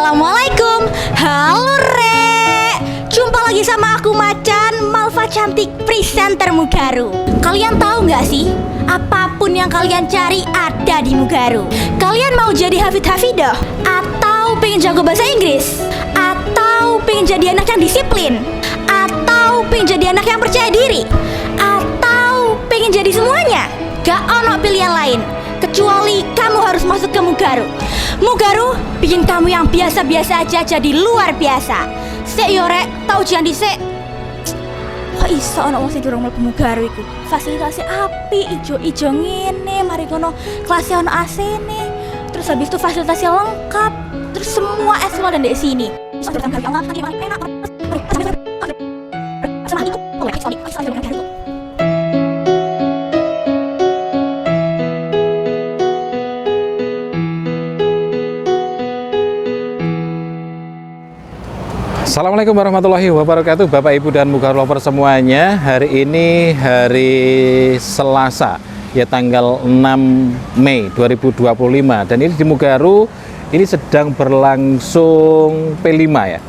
Assalamualaikum. Halo Rek. Jumpa lagi sama aku Macan, Malva cantik presenter Mugaru. Kalian tahu nggak sih, apapun yang kalian cari ada di Mugaru. Kalian mau jadi hafid-hafidah, atau pengen jago bahasa Inggris, atau pengen jadi anak yang disiplin, atau pengen jadi anak yang percaya diri, atau pengen jadi semuanya? Gak ono pilihan lain kecuali kamu harus masuk ke Mugaru. Mugaru bikin kamu yang biasa-biasa aja jadi luar biasa. Sek yo Rek, tau jangan disek. Kok iso ono wong sing durung mlebu Mugaru iku? Fasilitasnya api, ijo-ijo ngene, mari kono kelasnya ono AC-ne. Terus habis itu fasilitasnya lengkap. Terus semua S1 dan di sini. Assalamualaikum warahmatullahi wabarakatuh, Bapak Ibu dan Mugaru lover semuanya. Hari ini hari Selasa, ya tanggal 6 Mei 2025. Dan ini di Mugaru, ini sedang berlangsung P5 ya.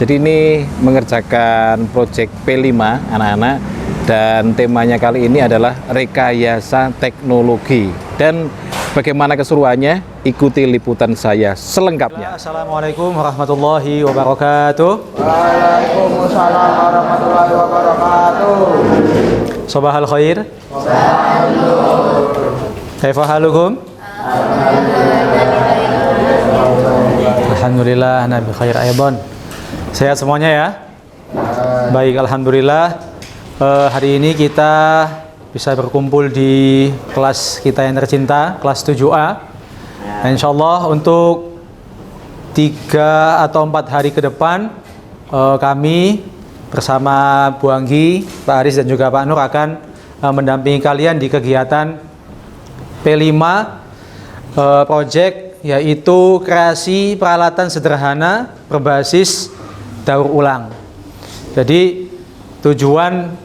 Jadi ini mengerjakan proyek P5 anak-anak. Dan temanya kali ini adalah rekayasa teknologi. Dan bagaimana keseruannya? Ikuti liputan saya selengkapnya. Assalamualaikum warahmatullahi wabarakatuh. Waalaikumsalam warahmatullahi wabarakatuh. Sobahal khair. Kaifa halukum? Alhamdulillah, ana bi khair aydan. Sehat semuanya ya? Baik, alhamdulillah. Hari ini kita bisa berkumpul di kelas kita yang tercinta, kelas 7A. Insya Allah untuk 3 atau 4 hari ke depan kami bersama Bu Anggi, Pak Aris dan juga Pak Nur akan mendampingi kalian di kegiatan P5 project, yaitu kreasi peralatan sederhana berbasis daur ulang. Jadi tujuan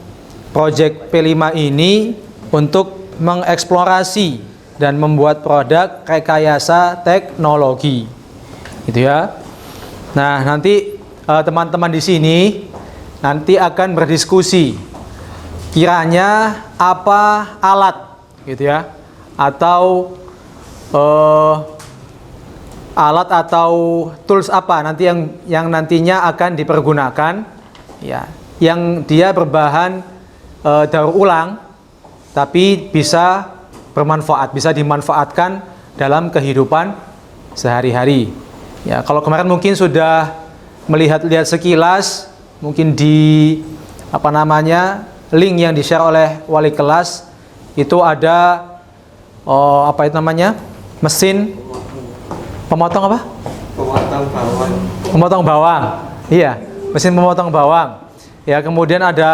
project P5 ini untuk mengeksplorasi dan membuat produk rekayasa teknologi, gitu ya. Nah, nanti teman-teman di sini nanti akan berdiskusi kiranya apa alat, gitu ya, atau alat atau tools apa nanti yang nantinya akan dipergunakan, ya, yang dia berbahan daur ulang, tapi bisa bermanfaat, bisa dimanfaatkan dalam kehidupan sehari-hari. Ya, kalau kemarin mungkin sudah melihat sekilas, mungkin di link yang di-share oleh wali kelas itu ada mesin pemotong apa? Pemotong bawang. Pemotong bawang. Iya, mesin pemotong bawang. Ya, kemudian ada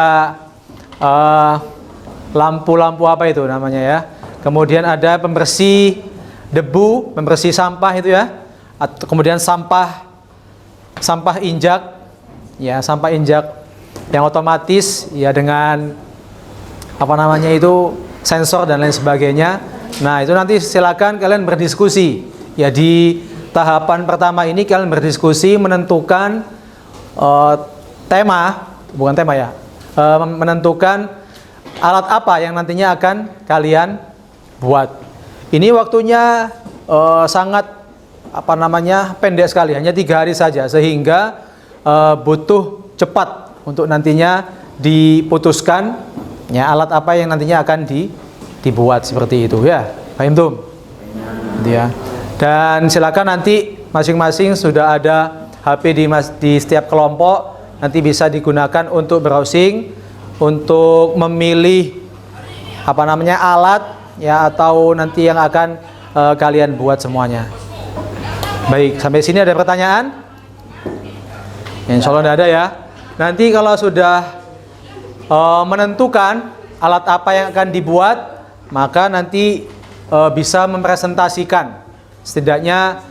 lampu-lampu apa itu namanya ya? Kemudian ada pembersih debu, pembersih sampah itu ya. Kemudian sampah injak, ya, sampah injak yang otomatis ya dengan sensor dan lain sebagainya. Nah, itu nanti silakan kalian berdiskusi. Ya, di tahapan pertama ini kalian berdiskusi menentukan menentukan alat apa yang nantinya akan kalian buat. Ini waktunya sangat pendek sekali, hanya 3 hari saja, sehingga butuh cepat untuk nantinya diputuskan ya alat apa yang nantinya akan dibuat seperti itu ya. Paham tuh? Ya. Dan silakan nanti masing-masing sudah ada HP di setiap kelompok, nanti bisa digunakan untuk browsing, untuk memilih alat ya, atau nanti yang akan kalian buat semuanya. Baik, sampai sini ada pertanyaan? Insya Allah tidak ada ya. Nanti kalau sudah menentukan alat apa yang akan dibuat, maka nanti bisa mempresentasikan setidaknya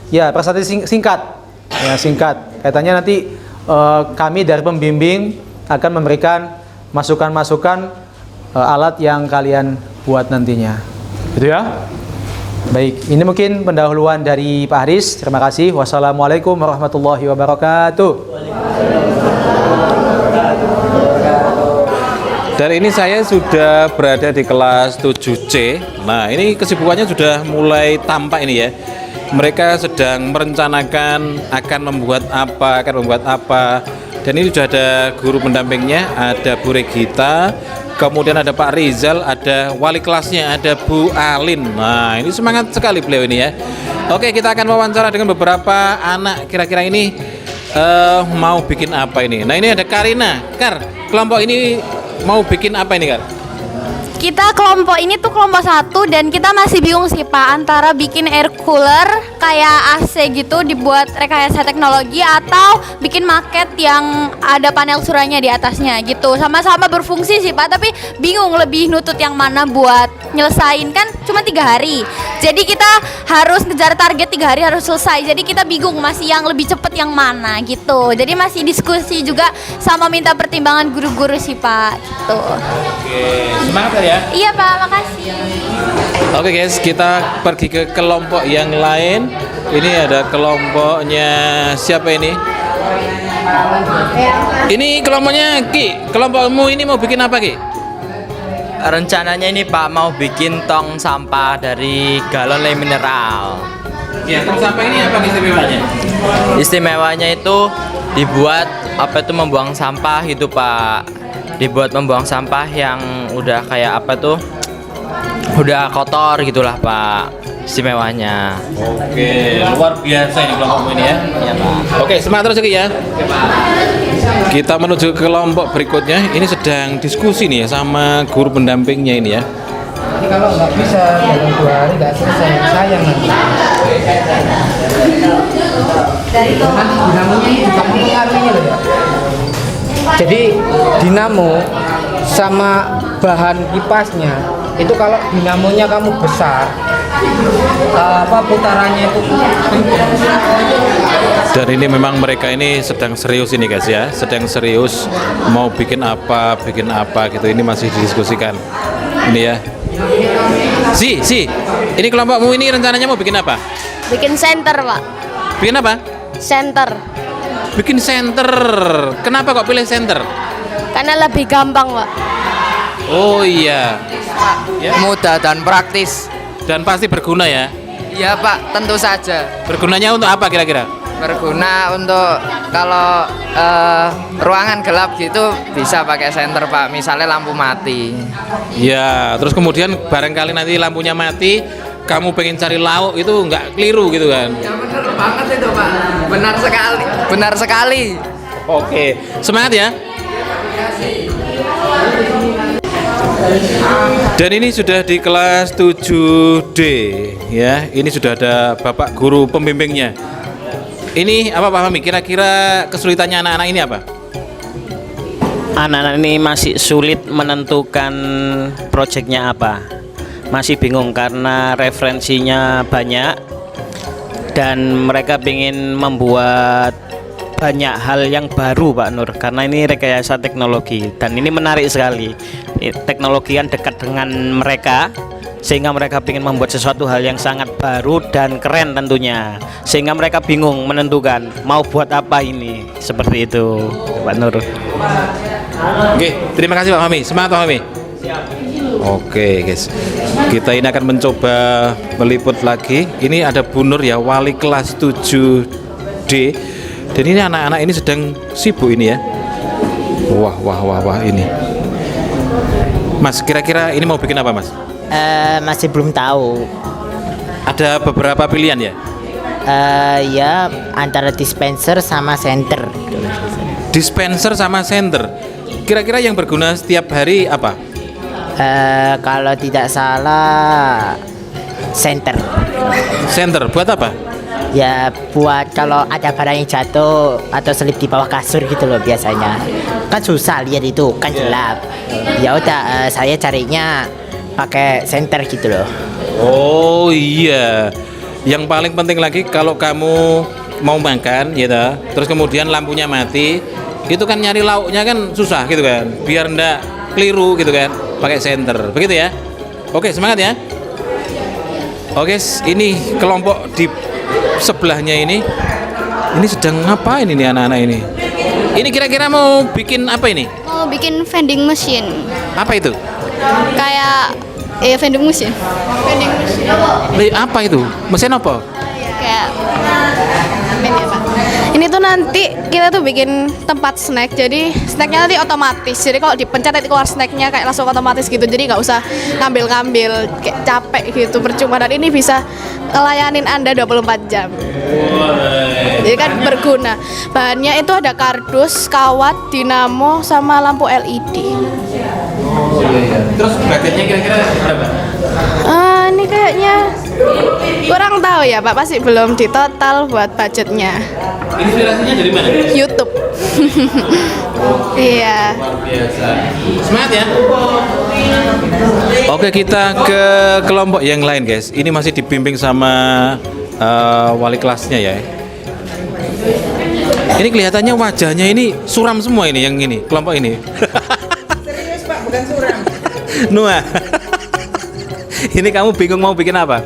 presentasi singkat ya, singkat. Kaitannya nanti kami dari pembimbing akan memberikan masukan-masukan alat yang kalian buat nantinya, gitu ya. Baik, ini mungkin pendahuluan dari Pak Haris. Terima kasih. Wassalamualaikum warahmatullahi wabarakatuh. Dan ini saya sudah berada di kelas 7C. Nah, ini kesibukannya sudah mulai tampak ini ya. Mereka sedang merencanakan akan membuat apa. Dan ini sudah ada guru pendampingnya, ada Bu Regita, kemudian ada Pak Rizal, ada wali kelasnya, ada Bu Alin. Nah, ini semangat sekali beliau ini ya. Oke, kita akan wawancara dengan beberapa anak. Kira-kira ini mau bikin apa ini? Nah, ini ada Karina. Kar, kelompok ini mau bikin apa ini, Kar? Kita kelompok ini tuh kelompok 1 dan kita masih bingung sih Pak antara bikin air cooler kayak AC gitu dibuat rekayasa teknologi atau bikin maket yang ada panel suranya di atasnya gitu. Sama-sama berfungsi sih Pak, tapi bingung lebih nutut yang mana buat nyelesain, kan cuma 3 hari. Jadi kita harus ngejar target 3 hari harus selesai. Jadi kita bingung masih yang lebih cepet yang mana gitu. Jadi masih diskusi juga sama minta pertimbangan guru-guru sih Pak gitu. Oke, semangat ya. Iya Pak, makasih. Oke guys, kita pergi ke kelompok yang lain. Ini ada kelompoknya siapa ini? Ini kelompoknya Ki. Kelompokmu ini mau bikin apa Ki? Rencananya ini Pak mau bikin tong sampah dari galon le mineral. Ya, tong sampah ini apa istimewanya? Istimewanya itu dibuat membuang sampah gitu Pak. Dibuat membuang sampah yang udah kayak udah kotor gitulah Pak. Istimewanya. Oke, luar biasa ini kelompokmu ini ya. Iya Pak. Oke, semangat terus Ki ya. Kita menuju ke kelompok berikutnya. Ini sedang diskusi nih ya sama guru pendampingnya ini ya. Jadi kalau nggak bisa dalam 2 hari nggak selesai, sayang nanti. Nanti dinamonya ini juga mempengaruhi loh ya. Jadi dinamo sama bahan kipasnya itu kalau dinamonya kamu besar, putarannya itu. Dan ini memang mereka ini sedang serius ini guys ya, sedang serius mau bikin apa gitu. Ini masih didiskusikan. Ini ya. Si, ini kelompokmu ini rencananya mau bikin apa? Bikin center Pak. Bikin apa? Center. Bikin center. Kenapa kok pilih center? Karena lebih gampang Pak. Oh iya. Ya. Mudah dan praktis. Dan pasti berguna ya. Iya Pak, tentu saja. Bergunanya untuk apa kira-kira? Berguna untuk kalau ruangan gelap gitu bisa pakai senter Pak. Misalnya lampu mati. Ya, terus kemudian barangkali nanti lampunya mati, kamu pengen cari lauk itu nggak keliru gitu kan? Ya benar banget itu Pak. Benar sekali. Oke, semangat ya. Dan ini sudah di kelas 7D ya. Ini sudah ada Bapak guru pembimbingnya. Ini apa Pak Fahmi? Kira-kira kesulitannya anak-anak ini apa? Anak-anak ini masih sulit menentukan proyeknya apa. Masih bingung karena referensinya banyak dan mereka ingin membuat banyak hal yang baru Pak Nur, karena ini rekayasa teknologi dan ini menarik sekali. Teknologi yang dekat dengan mereka sehingga mereka ingin membuat sesuatu hal yang sangat baru dan keren tentunya, sehingga mereka bingung menentukan mau buat apa ini. Seperti itu Pak Nur. Oke, terima kasih Pak Fahmi. Semangat Pak Fahmi. Oke guys, kita ini akan mencoba meliput lagi. Ini ada Bu Nur ya, wali kelas 7D. Dan ini anak-anak ini sedang sibuk ini ya. Wah ini. Mas, kira-kira ini mau bikin apa Mas? Masih belum tahu. Ada beberapa pilihan ya? Ya antara dispenser sama senter. Dispenser sama senter. Kira-kira yang berguna setiap hari apa? Kalau tidak salah senter. Senter buat apa? Ya buat kalau ada barang yang jatuh atau selip di bawah kasur gitu loh biasanya. Kan susah lihat itu, kan gelap. Ya udah saya carinya pakai senter gitu loh. Oh iya. Yang paling penting lagi kalau kamu mau makan ya toh, terus kemudian lampunya mati, itu kan nyari lauknya kan susah gitu kan. Biar ndak keliru gitu kan, pakai senter. Begitu ya. Oke, semangat ya. Oke, ini kelompok di sebelahnya ini sedang ngapain ini anak-anak ini? Ini kira-kira mau bikin apa ini? Mau bikin vending machine. Apa itu? Kayak vending machine. Vending machine. Apa itu? Mesin apa? Kayak ini ya, Pak. Ini tuh nanti kita tuh bikin tempat snack. Jadi snacknya nanti otomatis. Jadi kalau dipencet nanti keluar snacknya kayak langsung otomatis gitu. Jadi nggak usah ngambil-ngambil kayak capek gitu percuma. Dan ini bisa ngelayanin Anda 24 jam. Jadi kan berguna. Bahannya itu ada kardus, kawat, dinamo, sama lampu LED. Terus budgetnya kira-kira berapa? Ini kayaknya kurang tahu ya Pak, pasti belum ditotal buat budgetnya. Inspirasinya dari mana? YouTube. Iya. Luar biasa. Semangat ya. Oke, kita ke kelompok yang lain, guys. Ini masih dibimbing sama wali kelasnya ya. Ini kelihatannya wajahnya ini suram semua ini yang ini, kelompok ini. Serius Pak, bukan suram. Noah. Ini kamu bingung mau bikin apa?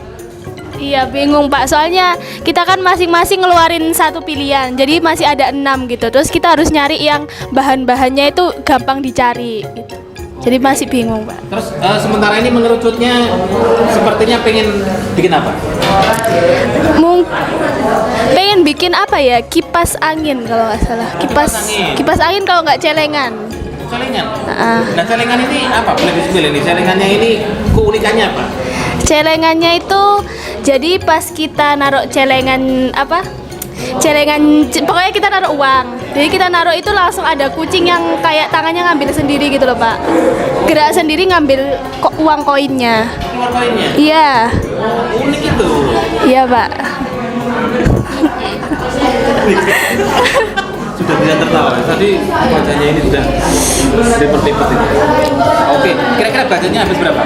Iya bingung Pak, soalnya kita kan masing-masing ngeluarin satu pilihan, jadi masih ada 6 gitu. Terus kita harus nyari yang bahan-bahannya itu gampang dicari gitu. Jadi masih bingung Pak. Terus sementara ini mengerucutnya sepertinya pengen bikin apa? Pengen bikin apa ya? Kipas angin kalau nggak salah. Kipas angin kalau nggak celengan. Celengan. Nah celengan ini apa? Boleh di-spill ini. Celengannya ini keunikannya apa? Celengannya itu jadi pas kita naruh celengan pokoknya kita naruh uang. Jadi kita naruh itu langsung ada kucing yang kayak tangannya ngambil sendiri gitu loh Pak. Gerak sendiri ngambil uang koinnya. Uang koinnya? Iya. Unik itu. Iya Pak. Sudah tidak tertawa. Tadi wajahnya ini sudah lipet-lipet ini. Oke, kira-kira budgetnya habis berapa?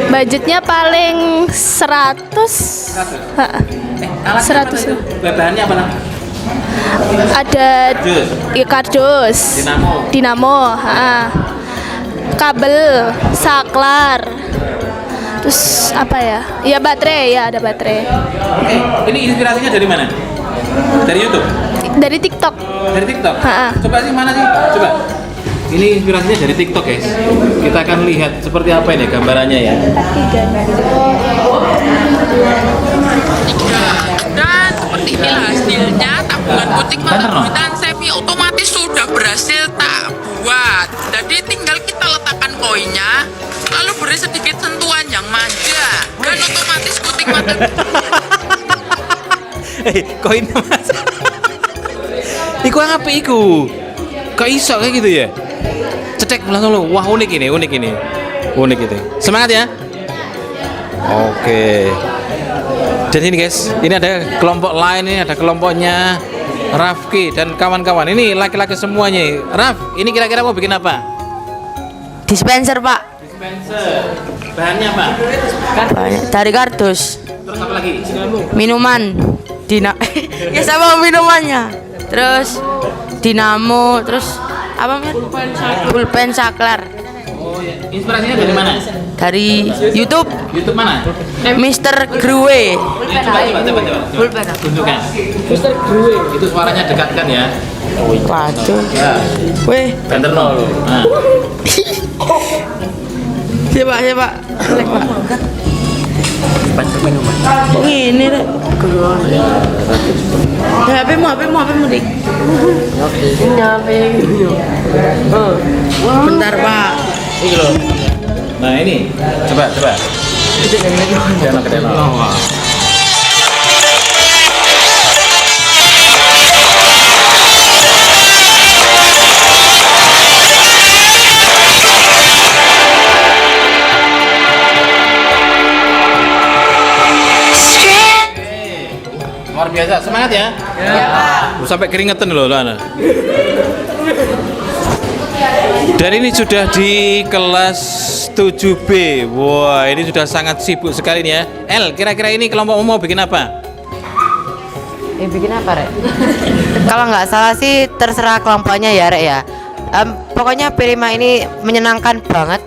Budgetnya paling 100. 100. Bahannya apa namanya? Ada kardus, dinamo, kabel, saklar, terus apa ya? Ya baterai, ya ada baterai. Ini inspirasinya dari mana? Dari YouTube? Dari TikTok. Dari TikTok? Coba sih mana sih? Coba. Ini inspirasinya dari TikTok guys. Kita akan lihat seperti apa ini gambarannya ya. Dan seperti inilah hasilnya tabungan kucing mata semi otomatis sudah berhasil tak buat. Jadi tinggal kita letakkan koinnya, lalu beri sedikit sentuhan yang manja dan otomatis kucing mata. Koinnya mas. Iku apa iku? Kok iso kayak gitu ya? Cedek langsung lo. Wah unik ini. Unik itu. Semangat ya. Oke. Dan ini guys, ini ada kelompok lain, ini ada kelompoknya Rafki dan kawan-kawan. Ini laki-laki semuanya. Raf, ini kira-kira mau bikin apa? Dispenser Pak. Dispenser. Bahannya apa? Banyak. Dari kardus. Terus apa lagi? Minuman. Ya sama minumannya. Terus dinamo, terus apa? Pulpen saklar. Oh ya. Inspirasinya dari mana? Dari YouTube. YouTube mana? Mr. Grue. Ya, coba. Tunjukkan. Mr. Grue. Itu suaranya dekatkan ya. Waduh. Ya. Weh. Banter nol. Nah. Siapa? Boleh Pak. Kok ini deh? HP-mu dik. Ini HP. Bentar Pak. Ini loh. Nah ini, coba. Jangan ke dalam. Luar biasa, semangat ya. Sampai keringetan loh Lana. Dan ini sudah di kelas 7B. Wah, ini sudah sangat sibuk sekali nih ya. El, kira-kira ini kelompok mau bikin apa? Bikin apa Rek? Kalau nggak salah sih terserah kelompoknya ya Rek ya. Pokoknya Prima ini menyenangkan banget.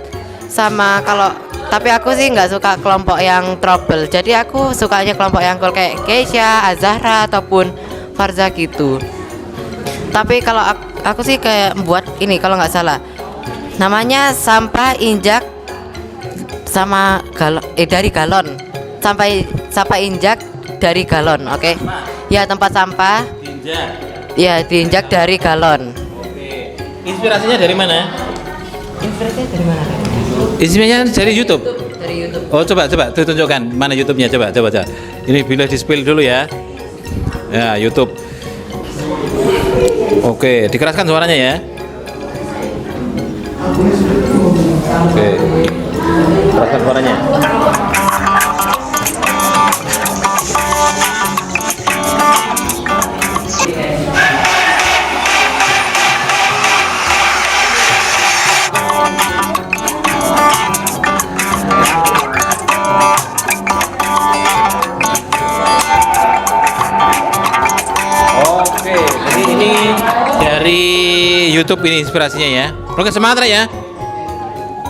Sama kalau Tapi aku sih nggak suka kelompok yang trouble. Jadi aku sukanya kelompok yang cool kayak Keisha, Azahra ataupun Farza gitu. Tapi kalau aku sih kayak buat ini kalau nggak salah namanya sampah injak sama dari galon sampai sampah injak dari galon, oke? Ya tempat sampah Injak. ya diinjak dari galon. Oke. Inspirasinya dari mana? Inspirasinya dari mana? Inspirasinya dari YouTube. Dari YouTube. Oh coba tunjukkan mana YouTube-nya, coba. Ini bila di spill dulu ya. Ya YouTube. Oke, dikeraskan suaranya ya. Oke, keraskan suaranya. Oke, jadi ini dari YouTube ini inspirasinya ya. Oke, semangat ya.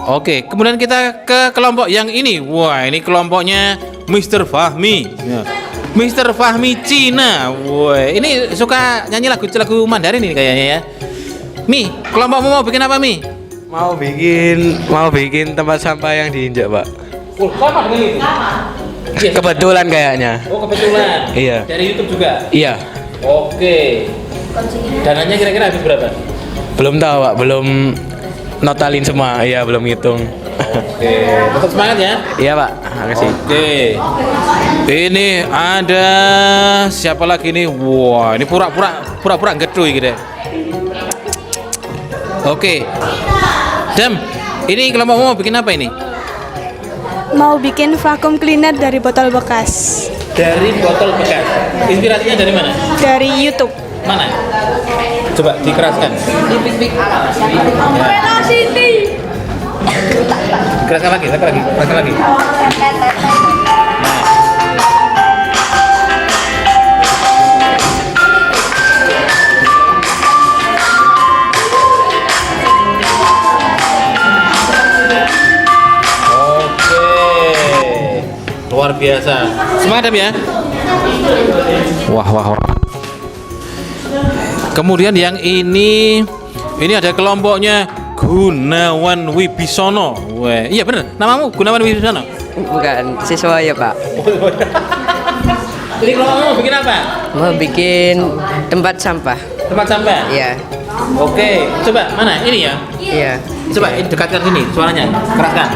Oke, kemudian kita ke kelompok yang ini. Wah, ini kelompoknya Mr. Fahmi. Ya. Mr. Fahmi Cina. Wah, ini suka nyanyi lagu Mandarin ini kayaknya ya. Mi, kelompokmu mau bikin apa, Mi? Mau bikin tempat sampah yang diinjak, Pak. Oh, sama dengan itu. Kebetulan kayaknya. Oh, kebetulan. Iya. Dari YouTube juga. Iya. Oke. Dananya kira-kira habis berapa? Belum tahu, Pak. Belum notalin semua. Iya, belum ngitung. Oke. Tetap semangat ya. Iya, Pak. Makasih. Oke. Ini ada siapa lagi nih? Wah, ini pura-pura gedu gitu deh. Oke. Dam, ini kelompokmu mau bikin apa ini? Mau bikin vacuum cleaner dari botol bekas. Dari botol bekas. Inspirasinya dari mana? Dari YouTube. Mana? Coba dikeraskan. Keraskan lagi. Oke. Luar biasa. Semangat ya. Wah. Kemudian yang ini ada kelompoknya Gunawan Wibisono. Wah, iya bener. Namamu Gunawan Wibisono? Bukan siswa ya, Pak. Jadi kelompokmu mau bikin apa? Mau bikin tempat sampah. Tempat sampah? Iya. Oke, coba mana? Ini ya? Iya. Coba ini dekatkan sini suaranya, keraskan.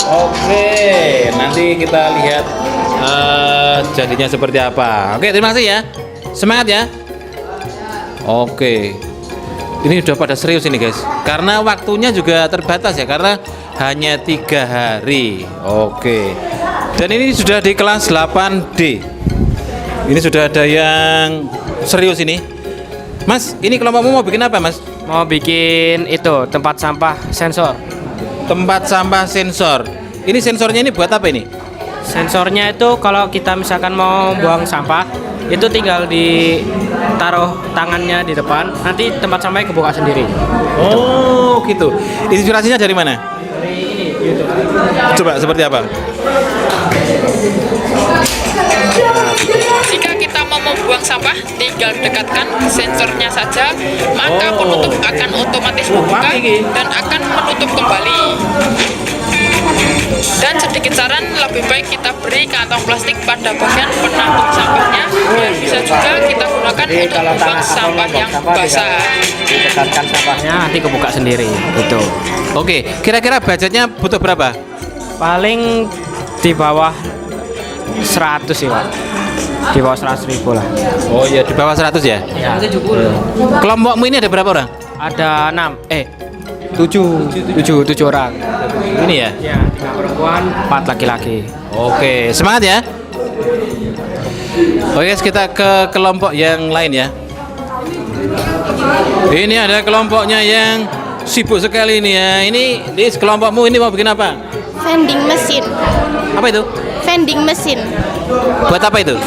Oke, nanti kita lihat jadinya seperti apa. Oke, terima kasih ya. Semangat ya. Oke. Ini udah pada serius ini guys. Karena waktunya juga terbatas ya. Karena hanya 3 hari. Oke. Dan ini sudah di kelas 8D. Ini sudah ada yang serius ini. Mas, ini kelompokmu mau bikin apa, Mas? Mau bikin itu tempat sampah sensor. Tempat sampah sensor. Ini sensornya ini buat apa ini? Sensornya itu kalau kita misalkan mau buang sampah, itu tinggal ditaruh tangannya di depan, nanti tempat sampahnya kebuka sendiri. Oh, gitu. Inspirasinya dari mana? Dari ini, YouTube. Coba seperti apa? Jika kita mau membuang sampah, tinggal dekatkan sensornya saja, maka penutup akan otomatis membuka dan akan menutup kembali. Dan sedikit saran, lebih baik kita beri kantong plastik pada bagian penampung sampahnya, biar bisa juga kita gunakan Jadi untuk kalau membuang tangan sampah yang basah. Didekatkan sampahnya, nanti kebuka sendiri. Gitu. Oke, kira-kira budgetnya butuh berapa? Paling di bawah 100 sih, Pak. Di bawah 100.000 lah. Oh iya, di bawah 100 ya? Ya. Kelompokmu ini ada berapa orang? Ada 7 orang. Ini ya? Ya, 3 perempuan, 4 laki-laki. Oke, semangat ya. Oke, kita ke kelompok yang lain ya. Ini ada kelompoknya yang sibuk sekali ini ya. Ini kelompokmu ini mau bikin apa? Vending mesin. Apa itu? Vending mesin. Buat apa itu?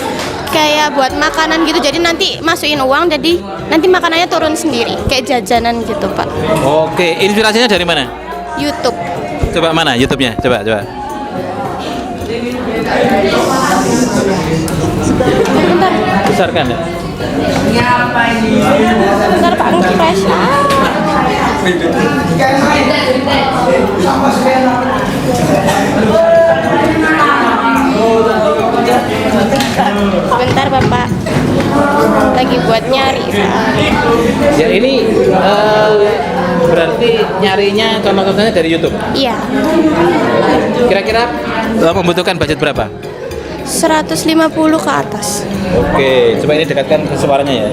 Kayak buat makanan gitu. Jadi nanti masukin uang, jadi nanti makanannya turun sendiri. Kayak jajanan gitu, Pak. Oke, inspirasinya dari mana? YouTube. Coba mana YouTube-nya? Coba. Besarkan ya. Bentar Pak, refresh. Bentar Bapak, lagi buat nyari. Ya ini berarti nyarinya contoh-contohnya dari YouTube. Iya, Kira-kira membutuhkan budget berapa? 150 ke atas. Oke, coba ini dekatkan ke suaranya ya.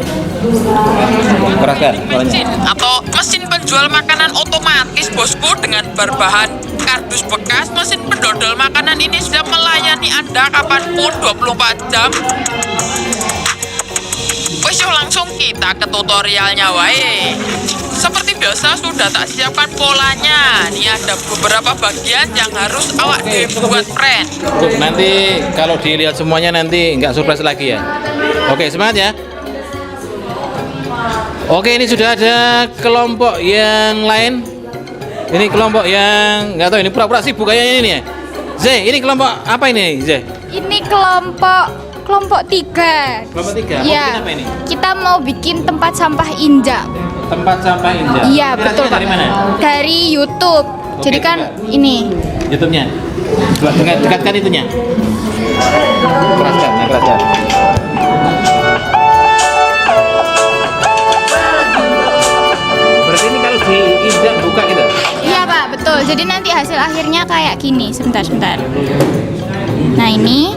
Keraskan suaranya. Mesin atau mesin penjual makanan otomatis bosku dengan berbahan kardus bekas. Mesin pendodol makanan ini sudah melayani Anda kapanpun 24 jam. Wes langsung kita ke tutorialnya wae. Seperti biasa sudah tak siapkan polanya. Nih ada beberapa bagian yang harus awak buat friend. Nanti kalau dilihat semuanya nanti nggak surprise lagi ya. Oke, semangat ya. Oke, ini sudah ada kelompok yang lain. Ini kelompok yang nggak tahu, ini pura-pura sibuk kayaknya ini ya. Zeh, ini kelompok apa ini, Zeh? Ini kelompok 3. Kelompok 3. Mau Iya. bikin apa ini? Kita mau bikin tempat sampah injak. Tempat sampah indah. Iya, betul Pak. Dari mana? Dari YouTube. Oke, Jadi kan coba. ini. YouTube-nya. Coba dekatkan itunya. Keraskan. Berarti ini kalau diinjak buka gitu. Iya Pak, betul. Jadi nanti hasil akhirnya kayak gini. Sebentar. Nah ini.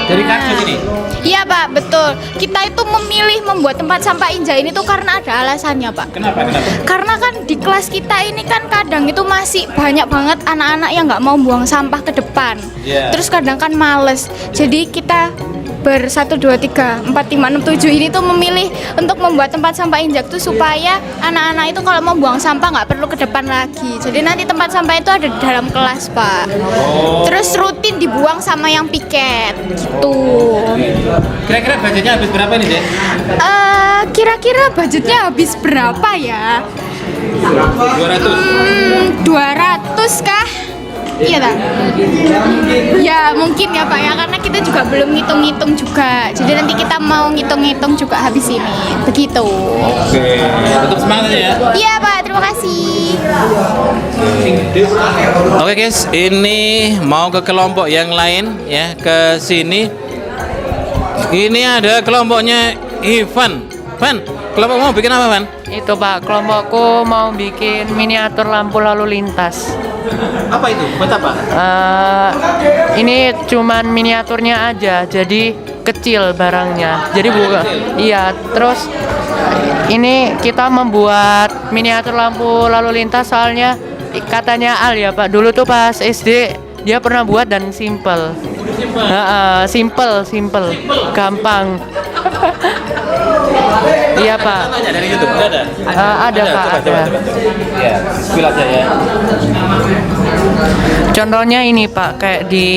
Dari kardus ini. Iya Pak, betul. Kita itu memilih membuat tempat sampah injak ini tuh karena ada alasannya Pak. Kenapa? Karena kan di kelas kita ini kan kadang itu masih banyak banget anak-anak yang nggak mau buang sampah ke depan. Iya. Terus kadang kan males. Jadi kita 1, 2, 3, 4, 5, 6, 7 ini tuh memilih untuk membuat tempat sampah injak tuh supaya anak-anak itu kalau mau buang sampah nggak perlu ke depan lagi. Jadi nanti tempat sampah itu ada di dalam kelas Pak. Terus rutin dibuang sama yang piket gitu. Kira-kira budgetnya habis berapa ini, Dek? Kira-kira budgetnya habis berapa ya? 200. 200 kah? Iya tak? Ya mungkin ya Pak ya, karena kita juga belum ngitung-ngitung juga. Jadi nanti kita mau ngitung-ngitung juga habis ini. Begitu. Oke, tetap semangat ya. Iya Pak, terima kasih. Oke guys, ini mau ke kelompok yang lain ya, ke sini. Ini ada kelompoknya Ivan. Van, kelompok mau bikin apa, Van? Itu Pak, kelompokku mau bikin miniatur lampu lalu lintas. Apa itu? Buat apa? Ini cuman miniaturnya aja, jadi kecil barangnya. Jadi bukan. Iya, terus ini kita membuat miniatur lampu lalu lintas soalnya katanya Al ya Pak. Dulu tuh pas SD dia pernah buat dan simple. Simple, gampang. Iya Pak. Tanya dari YouTube ada? Ada Pak. Coba. Ya, spill aja ya. Contohnya ini Pak, kayak di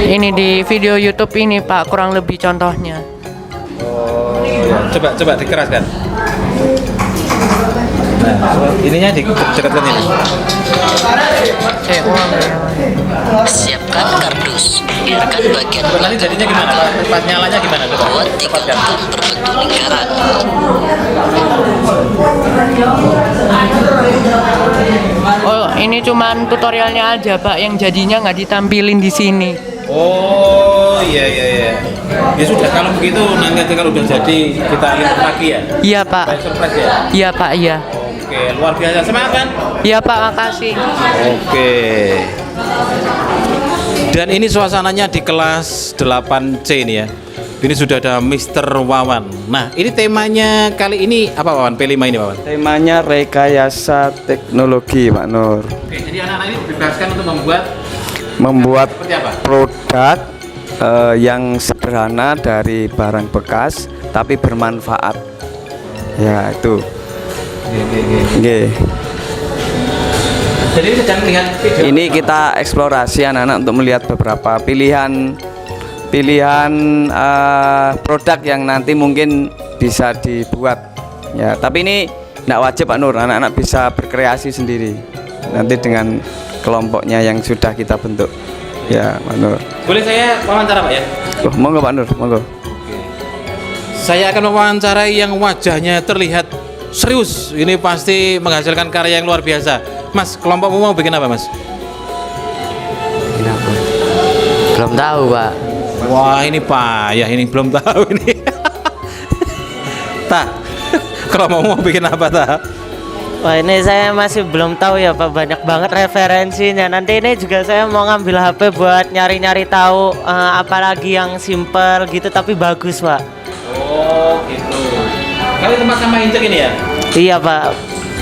ini di video YouTube ini Pak, kurang lebih contohnya. Oh, ya. Coba dikeraskan. Nah, ininya didekatkan ini. Siapkan kardus, biarkan bagian Nanti jadinya gimana? Tempat nyalanya gimana? buat 3 bulan berbentuk lingkaran. Oh, ini cuman tutorialnya aja Pak, yang jadinya nggak ditampilin di sini. Oh, iya. Ya sudah, kalau begitu nanti aja kalau udah jadi kita lihat lagi ya. Iya Pak. Surprise ya. Iya Pak, iya. Oke, luar biasa, semangat kan? Iya Pak, makasih. Oke. Dan ini suasananya di kelas 8C ini ya. Ini sudah ada Mr. Wawan. Nah, ini temanya kali ini apa Wawan? P5 ini Wawan? Temanya rekayasa teknologi, Pak Nur. Oke, jadi anak-anak ini dibebaskan untuk membuat seperti apa? Produk yang sederhana dari barang bekas tapi bermanfaat. Ya, itu. Oke. Jadi ini sedang melihat video. Ini kita eksplorasi anak-anak untuk melihat beberapa pilihan produk yang nanti mungkin bisa dibuat. Ya, tapi ini tidak wajib Pak Nur, anak-anak bisa berkreasi sendiri nanti dengan kelompoknya yang sudah kita bentuk. Ya, Pak Nur. Boleh saya wawancara Pak ya? Oh, monggo Pak Nur, monggo. Saya akan mewawancarai yang wajahnya terlihat serius. Ini pasti menghasilkan karya yang luar biasa. Mas, kelompokmu mau bikin apa Mas? Belum tahu, Pak. Wah, ini payah, ini belum tahu ini. Tak, kelompokmu mau bikin apa tak? Wah, ini saya masih belum tahu ya Pak, banyak banget referensinya. Nanti ini juga saya mau ngambil HP buat nyari-nyari tahu apalagi yang simple gitu tapi bagus Pak. Oh gitu. Kali tempat sampah injek ini ya? Iya Pak.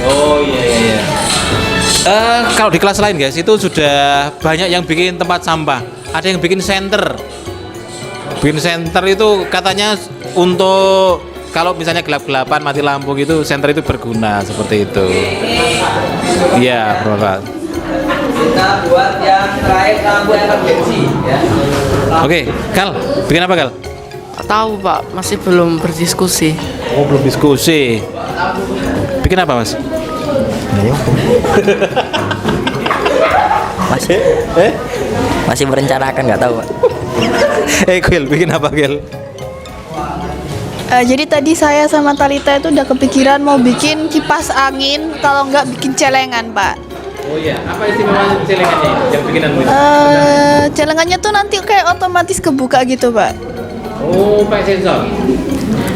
Oh iya. Kalau di kelas lain guys, itu sudah banyak yang bikin tempat sampah. Ada yang bikin senter. Bikin senter itu katanya untuk kalau misalnya gelap-gelapan mati lampu gitu, senter itu berguna seperti itu. Iya, Prof. Kita buat yang terakhir lampu emergency ya. Oke, Kal, bikin apa Kal? Tahu Pak, masih belum berdiskusi. Oh, belum diskusi. Bikin apa Mas? Masih merencanakan, nggak tahu Pak. Gil, bikin apa Gil? Jadi tadi saya sama Talita itu udah kepikiran mau bikin kipas angin, kalau nggak bikin celengan, Pak. Oh iya, apa istimewa celengannya yang bikinan itu? Celengannya tuh nanti kayak otomatis kebuka gitu, Pak. Oh, pakai sensor?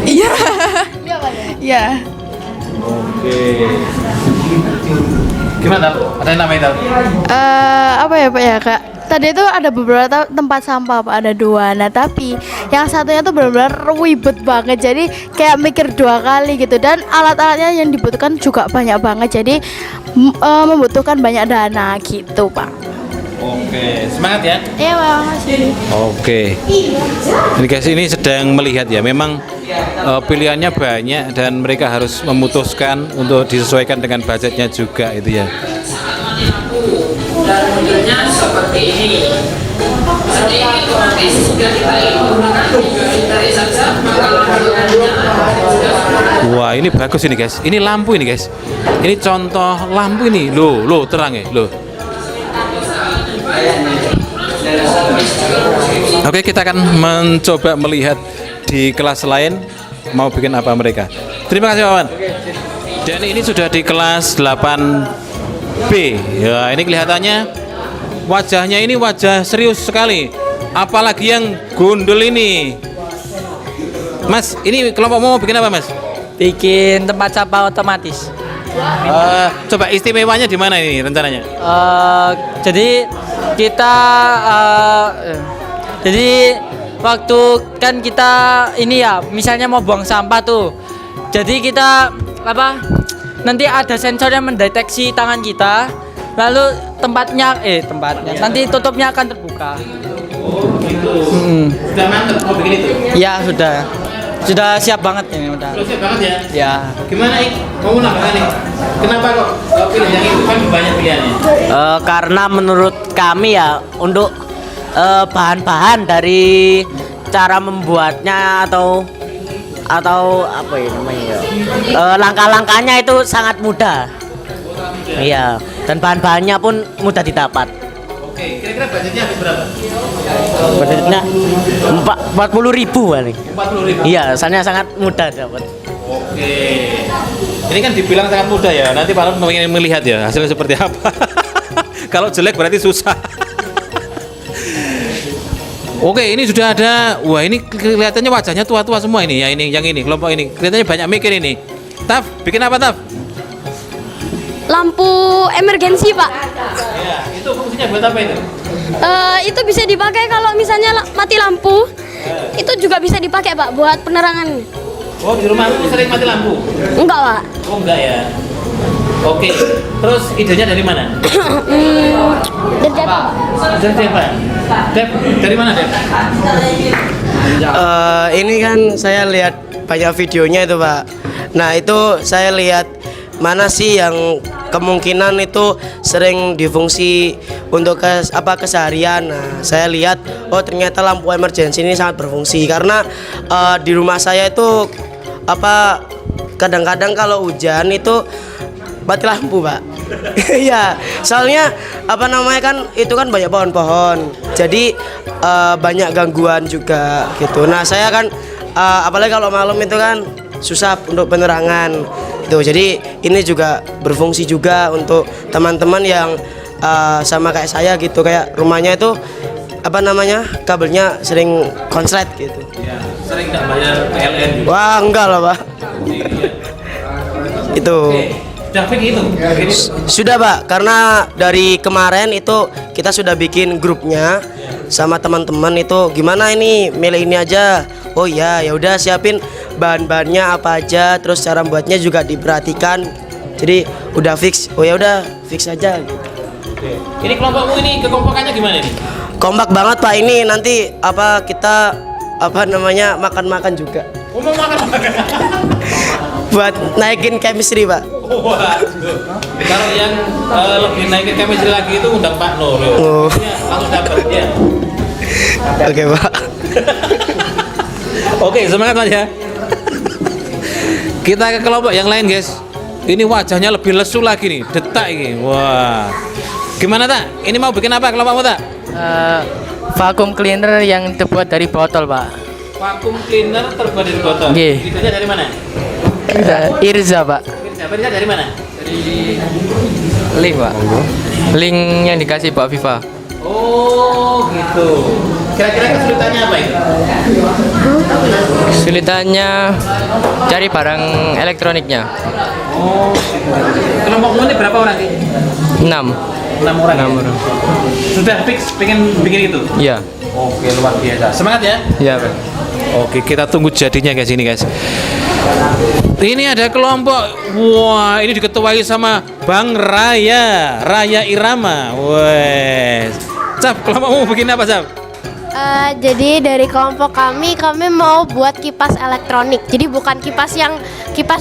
Iya. Iya. Oke. Gimana? Ada yang namanya tahu? Apa ya Pak ya Kak? Tadi itu ada beberapa tempat sampah Pak, ada 2. Nah tapi yang satunya tuh benar-benar ribet banget. Jadi kayak mikir 2 kali gitu. Dan alat-alatnya yang dibutuhkan juga banyak banget. Jadi membutuhkan banyak dana gitu Pak. Oke, semangat ya. Iya Pak, makasih. Oke. Ini guys, ini sedang melihat ya. Memang pilihannya banyak dan mereka harus memutuskan untuk disesuaikan dengan budgetnya juga itu ya. Dan modelnya seperti ini. Sedikit otomatis jika kita ingin menggunakan ditarik saja maka lampunya. Wah, ini bagus ini guys. Ini lampu ini guys. Ini contoh lampu ini. Loh, terang ya, loh. Oke, kita akan mencoba melihat di kelas lain mau bikin apa mereka. Terima kasih Wawan. Dan ini sudah di kelas 8B. Ya, ini kelihatannya wajahnya ini wajah serius sekali. Apalagi yang gundul ini. Mas, ini kelompok mau bikin apa, Mas? Bikin tempat sampah otomatis. Coba istimewanya di mana ini rencananya? Jadi kita jadi waktu kan kita ini ya, misalnya mau buang sampah tuh. Jadi kita apa? Nanti ada sensor yang mendeteksi tangan kita. Lalu tempatnya nanti tutupnya akan terbuka. Oh, gitu. Sudah mantap mau bikin itu? Ya, sudah siap banget ini udah. Sudah siap banget ya? Ya. Gimana mau nambah nih? Kenapa kok pilih yang itu kan banyak pilihannya? Karena menurut kami ya untuk bahan-bahan dari cara membuatnya atau apa ya namanya ya, langkah-langkahnya itu sangat mudah. Iya, dan bahan-bahannya pun mudah didapat. Oke, kira-kira budgetnya habis berapa? Budgetnya 40.000 paling. 40.000. Iya, soalnya sangat mudah dapat. Oke. Ini kan dibilang sangat mudah ya. Nanti Pak Ron ingin melihat ya hasilnya seperti apa. Kalau jelek berarti susah. Oke, ini sudah ada. Wah, ini kelihatannya wajahnya tua-tua semua ini ya, ini yang ini kelompok ini. Kelihatannya banyak mikir ini. Taf, bikin apa Taf? Lampu emergensi Pak. Ya, itu fungsinya buat apa itu? Itu bisa dipakai kalau misalnya mati lampu. Itu juga bisa dipakai Pak buat penerangan. Oh, di rumahmu sering mati lampu? Enggak Pak. Oh, enggak ya. Oke. Terus idenya dari mana? Dari Jepang. Dari Jepang. Dep, dari mana, Dep? Ini kan saya lihat banyak videonya itu Pak. Nah itu saya lihat mana sih yang kemungkinan itu sering difungsi untuk keseharian. Nah saya lihat oh ternyata lampu emergency ini sangat berfungsi karena di rumah saya itu kadang-kadang kalau hujan itu mati lampu Pak. Iya, soalnya kan itu kan banyak pohon-pohon, jadi banyak gangguan juga gitu. Nah saya kan apalagi kalau malam itu kan susah untuk penerangan gitu. Jadi ini juga berfungsi juga untuk teman-teman yang sama kayak saya gitu, kayak rumahnya itu kabelnya sering konslet gitu. Iya, sering nggak bayar PLN gitu. Wah enggak lah Pak. Itu. David itu. Sudah Pak, karena dari kemarin itu kita sudah bikin grupnya sama teman-teman itu gimana ini milih ini aja. Oh ya, ya udah siapin bahan-bahannya apa aja, terus cara buatnya juga diperhatikan. Jadi udah fix. Oh ya udah fix aja. Ini kelompokmu ini kekompokannya gimana nih? Kompak banget Pak, ini nanti kita makan-makan juga. Oh, mau makan-makan. Buat naikin chemistry Pak. Waduh. Kalau yang lebih naikin chemistry lagi itu undang Pak Nur. Oh. Langsung dapat ya. Oke Pak. Oke, semangat Mas ya. Kita ke kelompok yang lain guys. Ini wajahnya lebih lesu lagi nih, detak ini. Wah. Gimana Tak? Ini mau bikin apa kelompokmu Tak? Vacuum cleaner yang terbuat dari botol Pak. Vacuum cleaner terbuat dari botol. Nggih. Idenya dari mana? Irza Pak. Irza dari mana? Dari Link Pak. Link yang dikasih Pak Viva. Oh gitu. Kira-kira kesulitannya apa ini? Kesulitannya cari barang elektroniknya. Oh. Kelompokmu ini berapa orang sih? 6 orang. Sudah fix pengen bikin itu? Iya. Oke, luar biasa. Semangat ya? Iya Pak. Oke, kita tunggu jadinya guys ini guys. Ini ada kelompok, wah ini diketuai sama Bang Raya Irama. Wes, Cap, kelompokmu bikin apa Cap? Jadi dari kelompok kami mau buat kipas elektronik. Jadi bukan kipas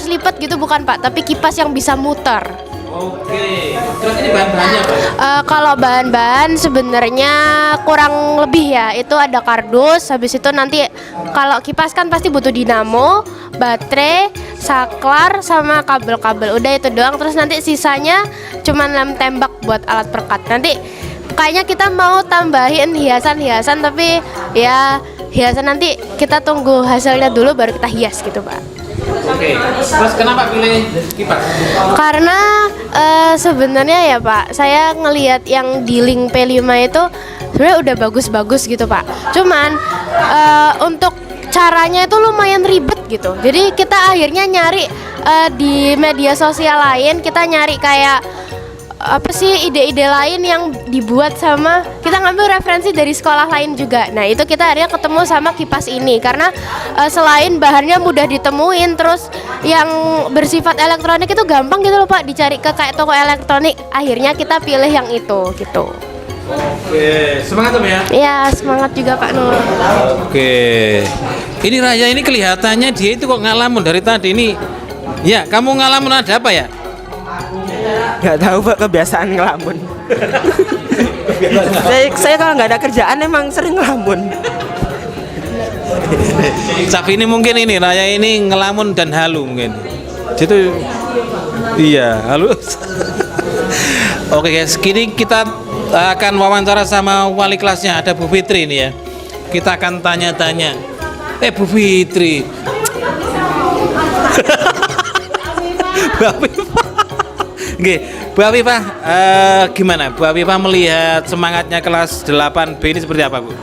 lipat gitu bukan Pak, tapi kipas yang bisa muter. Oke, terus ini bahan-bahannya apa? Kalau bahan-bahan sebenarnya kurang lebih ya, itu ada kardus, habis itu nanti kalau kipas kan pasti butuh dinamo, baterai, saklar, sama kabel-kabel. Udah itu doang, terus nanti sisanya cuman lem tembak buat alat perekat. Nanti kayaknya kita mau tambahin hiasan-hiasan, tapi ya hiasan nanti kita tunggu hasilnya dulu baru kita hias gitu Pak. Oke, terus kenapa pilih kipas? Karena sebenarnya ya Pak, saya ngelihat yang di link P5 itu sebenarnya udah bagus-bagus gitu Pak. Cuman untuk caranya itu lumayan ribet gitu. Jadi kita akhirnya nyari di media sosial lain, kita nyari kayak apa sih ide-ide lain yang dibuat sama, kita ngambil referensi dari sekolah lain juga. Nah itu kita akhirnya ketemu sama kipas ini karena selain bahannya mudah ditemuin, terus yang bersifat elektronik itu gampang gitu loh Pak, dicari ke kayak toko elektronik. Akhirnya kita pilih yang itu gitu. Oke, semangat ya? Iya semangat juga Pak Nur. Oke, ini Raya ini kelihatannya dia itu kok ngalamun dari tadi ini. Ya, kamu ngalamun ada apa ya? Nggak tahu Pak, kebiasaan ngelamun. saya kalau nggak ada kerjaan emang sering ngelamun. Tapi ini mungkin ini Raya ini ngelamun dan halu mungkin. Itu iya halu. Oke guys, kini kita akan wawancara sama wali kelasnya, ada Bu Fitri ini ya. Kita akan tanya-tanya. Bu Fitri. Oke, Bu Afifah, gimana? Bu Afifah melihat semangatnya kelas 8B ini seperti apa, Bu?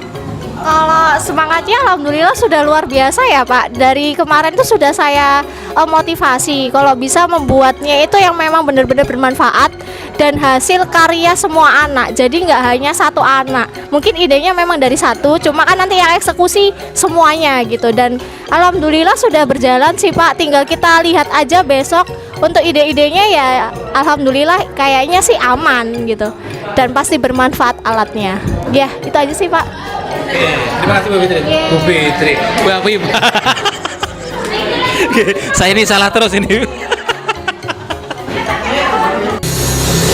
Kalau semangatnya alhamdulillah sudah luar biasa ya Pak. Dari kemarin tuh sudah saya motivasi kalau bisa membuatnya itu yang memang benar-benar bermanfaat dan hasil karya semua anak. Jadi nggak hanya satu anak. Mungkin idenya memang dari satu, cuma kan nanti yang eksekusi semuanya gitu. Dan alhamdulillah sudah berjalan sih Pak. Tinggal kita lihat aja besok untuk ide-idenya ya. Alhamdulillah kayaknya sih aman gitu. Dan pasti bermanfaat alatnya. Ya itu aja sih Pak. Terima kasih Bu Fitri. Bu Fitri, Bu Afif. Saya ini salah terus ini.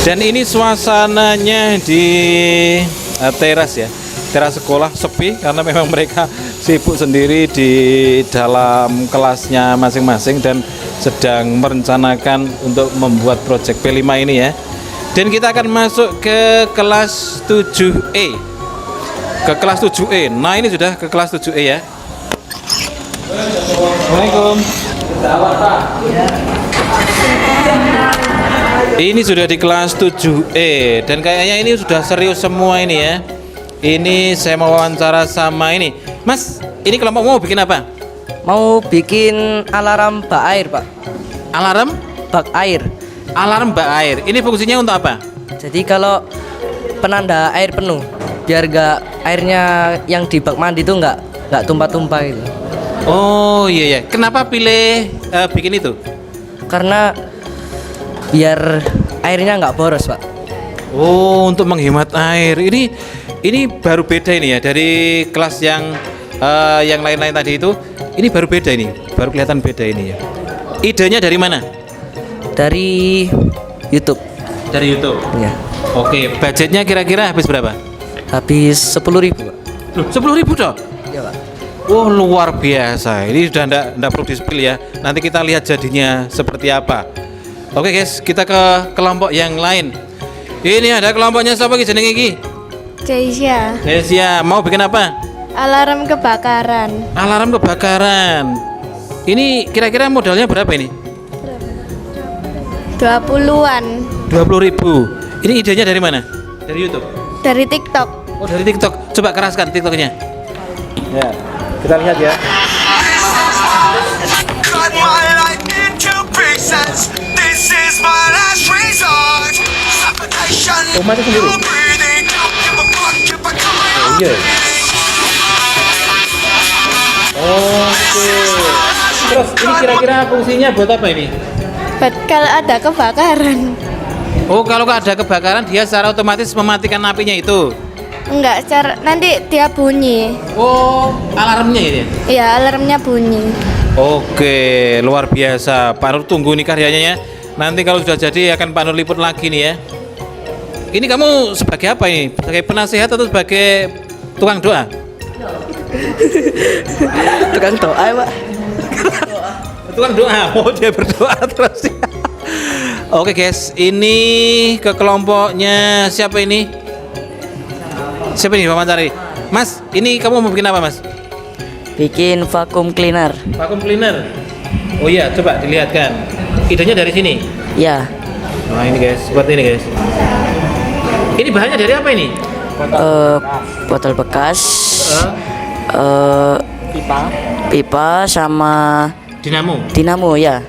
Dan ini suasananya di teras ya, teras sekolah sepi karena memang mereka sibuk sendiri di dalam kelasnya masing-masing dan sedang merencanakan untuk membuat proyek P5 ini ya. Dan kita akan masuk ke kelas 7E. Ke kelas 7E. Nah, ini sudah ke kelas 7E ya. Assalamualaikum. Ini sudah di kelas 7E dan kayaknya ini sudah serius semua ini ya. Ini saya mau wawancara sama ini. Mas, ini kelompok mau bikin apa? Mau bikin alarm bak air, Pak. Alarm bak air. Alarm bak air. Ini fungsinya untuk apa? Jadi kalau penanda air penuh, biar airnya yang di bak mandi itu nggak tumpah-tumpah gitu. Oh iya ya. Kenapa pilih bikin itu? Karena biar airnya nggak boros, Pak. Oh, untuk menghemat air. Ini baru beda ini ya dari kelas yang lain-lain tadi itu. Ini baru beda ini, baru kelihatan beda ini ya. Idenya dari mana? Dari YouTube. Dari YouTube. Ya. Oke, budgetnya kira-kira habis berapa? Habis 10.000, Pak. Loh, 10.000 toh? Iya, Pak. Oh, luar biasa. Ini sudah enggak perlu di-spill ya. Nanti kita lihat jadinya seperti apa. Oke guys, kita ke kelompok yang lain. Ini ada kelompoknya siapa ki jenenge iki? Keisha. Keisha, mau bikin apa? Alarm kebakaran. Alarm kebakaran. Ini kira-kira modalnya berapa ini? 20-an. 20.000. Ini idenya dari mana? Dari YouTube? Dari TikTok. Oh, dari TikTok. Coba keraskan TikToknya. Ya, kita lihat ya. Oh, mati sendiri. Oh iya. Oke. Terus ini kira-kira fungsinya buat apa ini? Buat kalau ada kebakaran. Oh, kalau ada kebakaran dia secara otomatis mematikan apinya itu. Enggak, nanti dia bunyi. Oh, alarmnya ini? Iya, alarmnya bunyi. Oke, luar biasa. Pak Nur tunggu nih karyanya ya. Nanti kalau sudah jadi akan Pak Nur liput lagi nih ya. Ini kamu sebagai apa ini? Sebagai penasehat atau sebagai tukang doa? Tukang doa, Pak. Tukang doa. Oh, dia berdoa terus ya. Oke guys, ini ke kelompoknya siapa ini? Siapa ini wawancari? Mas, ini kamu mau bikin apa Mas? Bikin vacuum cleaner. Vacuum cleaner. Oh iya, coba dilihatkan. Idenya dari sini. Ya. Nah ini guys, seperti ini guys. Ini bahannya dari apa ini? Botol bekas. Pipa sama dinamo ya.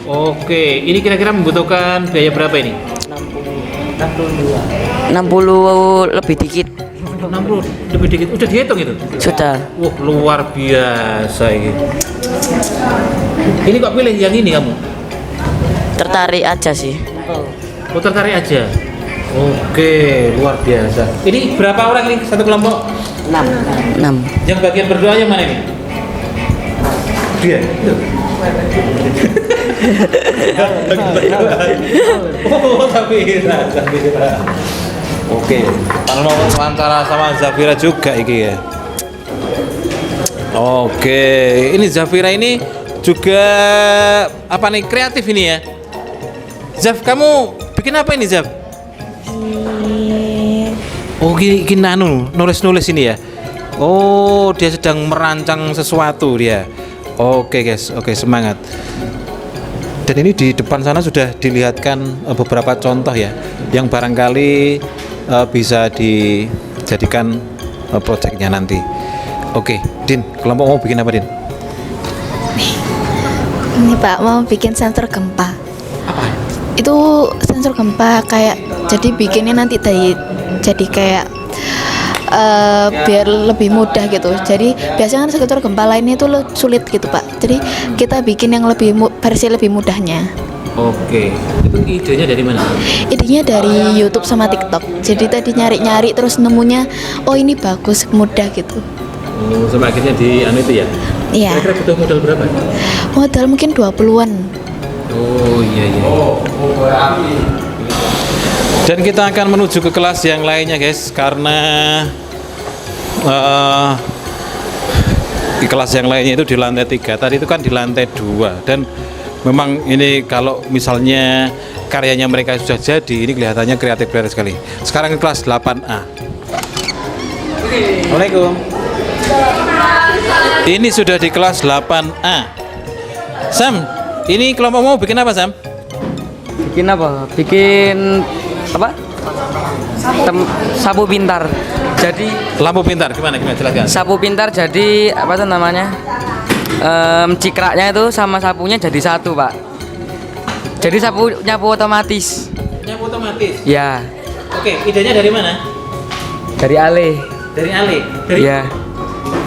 Oke, ini kira-kira membutuhkan biaya berapa ini? 60 lebih dikit. 60 lebih dikit. Udah dihitung itu? Sudah. Wah, luar biasa ini. Ini kok pilih yang ini kamu? Tertarik aja sih. Oh, tertarik aja. Oke, luar biasa. Ini berapa orang ini satu kelompok? 6. Yang bagian berdoa yang mana ini? Dia. Oh, Zafira. Oke, kalau mau wawancara sama Zafira juga iki ya. Oke, ini Zafira ini juga apa nih kreatif ini ya. Zaf, kamu bikin apa ini Zaf? Oh, gini nulis ini ya. Oh, dia sedang merancang sesuatu dia. Oke guys, oke semangat. Dan ini di depan sana sudah dilihatkan beberapa contoh ya, yang barangkali bisa dijadikan proyeknya nanti. Oke, Din, kelompok mau bikin apa, Din? Ini Pak, mau bikin sensor gempa. Apa? Itu sensor gempa kayak jadi bikinnya nanti jadi kayak biar lebih mudah gitu. Jadi biasanya kan sensor gempa lainnya itu sulit gitu Pak. Jadi kita bikin yang versi lebih mudahnya. Oke, itu idenya dari mana? Idenya dari YouTube sama TikTok. Jadi tadi nyari-nyari terus nemunya, oh ini bagus, mudah gitu. Oh, sampai akhirnya di itu ya? Iya. Kira-kira butuh modal berapa? Modal mungkin 20-an. Oh iya. Dan kita akan menuju ke kelas yang lainnya guys, karena di kelas yang lainnya itu di lantai 3, tadi itu kan di lantai 2. Dan memang ini kalau misalnya karyanya mereka sudah jadi, ini kelihatannya kreatif sekali. Sekarang ke kelas 8A. Assalamualaikum. Ini sudah di kelas 8A. Sam, ini kelompok mau bikin apa, Sam? Bikin apa? Bikin apa? Sapu pintar. Jadi lampu pintar gimana jelaskan? Sapu pintar jadi apa tuh namanya? Cikraknya itu sama sapunya jadi satu, Pak. Jadi nyapu otomatis. Nyapu otomatis? Ya. Oke, idenya dari mana? Dari Ale. Dari Ale? Ya.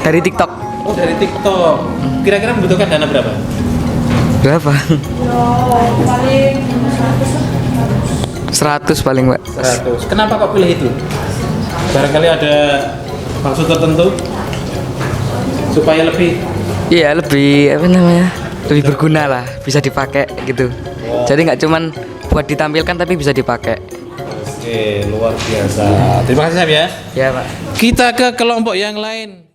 Dari TikTok. Oh, dari TikTok. Kira-kira membutuhkan dana berapa? Berapa? Paling 100 paling, Pak. 100. Kenapa kok pilih itu? Barangkali ada maksud tertentu supaya lebih. Iya, lebih apa namanya? Lebih berguna lah, bisa dipakai gitu. Jadi nggak cuman buat ditampilkan tapi bisa dipakai. Oke, luar biasa. Terima kasih Sam ya. Ya, Pak. Kita ke kelompok yang lain.